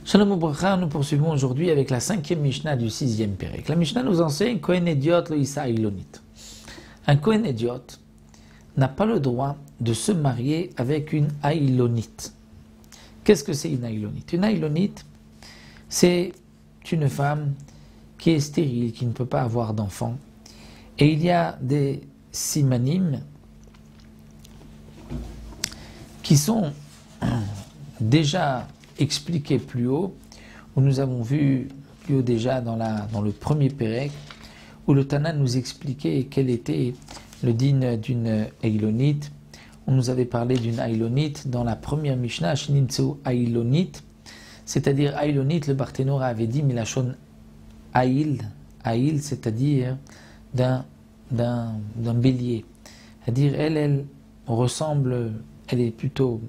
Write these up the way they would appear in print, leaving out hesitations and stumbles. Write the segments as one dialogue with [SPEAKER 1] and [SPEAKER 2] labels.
[SPEAKER 1] Shalom Ubracha, nous poursuivons aujourd'hui avec la 5e Mishnah du 6e Pérec. La Mishnah nous enseigne Kohen Idiot lo Issa Ailonit. Un Kohen Idiot n'a pas le droit de se marier avec une Ailonite. Qu'est-ce que c'est une Ailonite? Une Ailonite, c'est une femme qui est stérile, qui ne peut pas avoir d'enfant. Et il y a des simanim qui sont déjà expliqué plus haut, où nous avons vu plus haut déjà dans le premier Pérec, où le Tana nous expliquait quel était le din d'une Ailonite. On nous avait parlé d'une Ailonite dans la première Mishnah, Shinimtseu Ailonite, c'est-à-dire Ailonite, le Barthénora avait dit Milachon Ail, c'est-à-dire d'un bélier. C'est-à-dire elle ressemble, elle est plutôt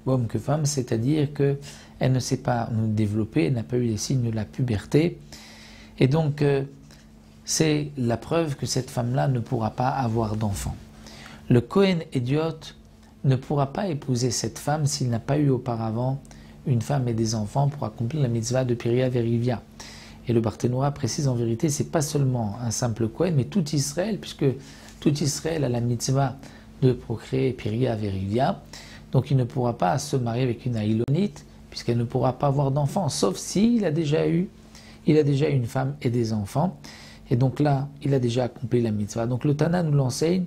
[SPEAKER 1] homme que femme, c'est-à-dire qu'elle ne s'est pas développée, elle n'a pas eu les signes de la puberté. Et donc, c'est la preuve que cette femme-là ne pourra pas avoir d'enfant. Le Kohen Idiot ne pourra pas épouser cette femme s'il n'a pas eu auparavant une femme et des enfants pour accomplir la mitzvah de Piria Verivia. Et le Barthénora précise en vérité, c'est pas seulement un simple Kohen, mais tout Israël, puisque tout Israël a la mitzvah de procréer Piria Verivia. Donc il ne pourra pas se marier avec une Ailonite, puisqu'elle ne pourra pas avoir d'enfants, sauf s'il a déjà eu une femme et des enfants. Et donc là, il a déjà accompli la mitzvah. Donc le Tana nous l'enseigne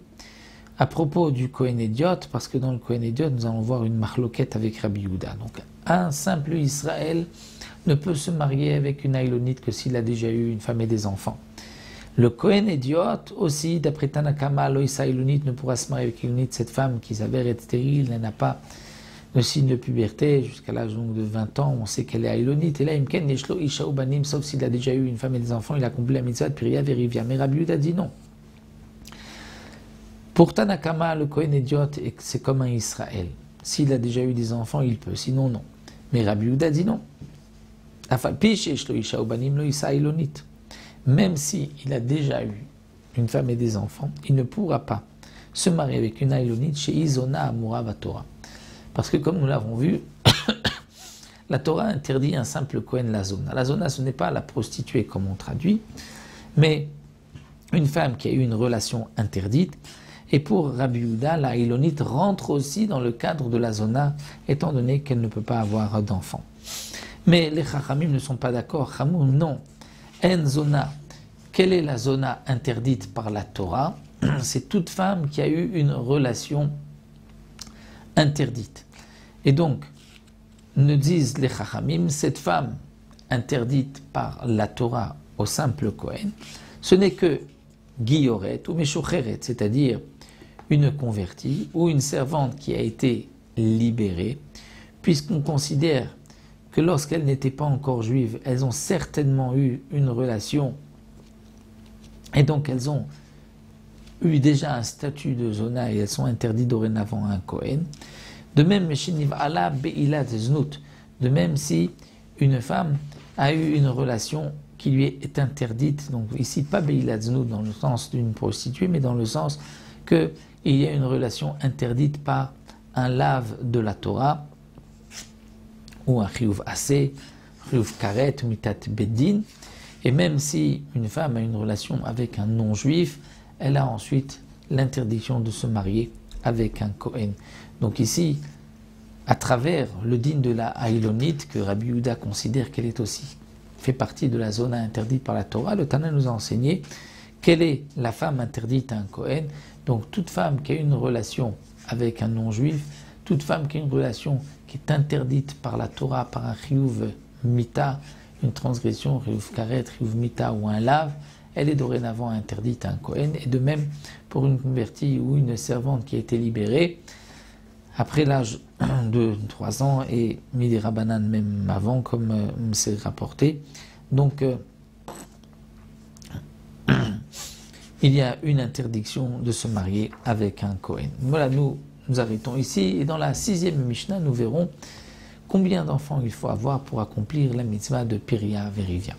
[SPEAKER 1] à propos du Kohen Idiot, parce que dans le Kohen Idiot, nous allons voir une marloquette avec Rabbi Yehuda. Donc un simple Israël ne peut se marier avec une Ailonite que s'il a déjà eu une femme et des enfants. Le Kohen Idiot aussi, d'après Tanakama, Loïsa Ailonite ne pourra se marier avec une Ailonite, cette femme qui s'avère être stérile, elle n'a pas le signe de puberté jusqu'à l'âge de 20 ans, on sait qu'elle est Ailonite. Et là, Imken Neshlo Isha Ubanim, sauf s'il a déjà eu une femme et des enfants, il a accompli la mitzvah de Piria Verivia. Mais Rabbi Yehuda dit non. Pour Tanakama, le Kohen Idiot, c'est comme un Israël. S'il a déjà eu des enfants, il peut, sinon non. Mais Rabbi Yehuda dit non. Même s'il a déjà eu une femme et des enfants, il ne pourra pas se marier avec une Ailonite chez Izona Amura Vatora. Parce que comme nous l'avons vu, la Torah interdit un simple Kohen la zona. La zona, ce n'est pas la prostituée comme on traduit, mais une femme qui a eu une relation interdite. Et pour Rabbi Yehuda, la Ailonite rentre aussi dans le cadre de la zona, étant donné qu'elle ne peut pas avoir d'enfant. Mais les Chachamim ne sont pas d'accord. Chamou, non. En zona. Quelle est la zona interdite par la Torah? C'est toute femme qui a eu une relation interdite. Et donc, nous disent les Chachamim, cette femme interdite par la Torah au simple Kohen, ce n'est que Guilloret ou Meshucheret, c'est-à-dire une convertie ou une servante qui a été libérée, puisqu'on considère que lorsqu'elles n'étaient pas encore juives, elles ont certainement eu une relation, et donc elles ont eu déjà un statut de zona et elles sont interdites dorénavant à un Kohen. De même, de même si une femme a eu une relation qui lui est interdite, donc ici pas Beilat Znout dans le sens d'une prostituée, mais dans le sens qu'il y a une relation interdite par un lave de la Torah, ou un chiyuv asé, chiyuv karet, mitat beddin, et même si une femme a une relation avec un non-juif, elle a ensuite l'interdiction de se marier avec un Kohen. Donc ici, à travers le din de la Ailonite, que Rabbi Yehuda considère qu'elle est aussi, fait partie de la zone interdite par la Torah, le Tana nous a enseigné quelle est la femme interdite à un Kohen. Donc toute femme qui a une relation avec un non-juif, toute femme qui a une relation qui est interdite par la Torah, par un chiyuv mita, une transgression, chiyuv karet, chiyuv mita ou un lave, elle est dorénavant interdite à un Kohen. Et de même pour une convertie ou une servante qui a été libérée, après l'âge de 3 ans et midi rabanan même avant, comme c'est rapporté. Donc, il y a une interdiction de se marier avec un Kohen. Voilà, nous arrêtons ici. Et dans la 6e Mishnah, nous verrons combien d'enfants il faut avoir pour accomplir la mitzvah de Piria Verivia.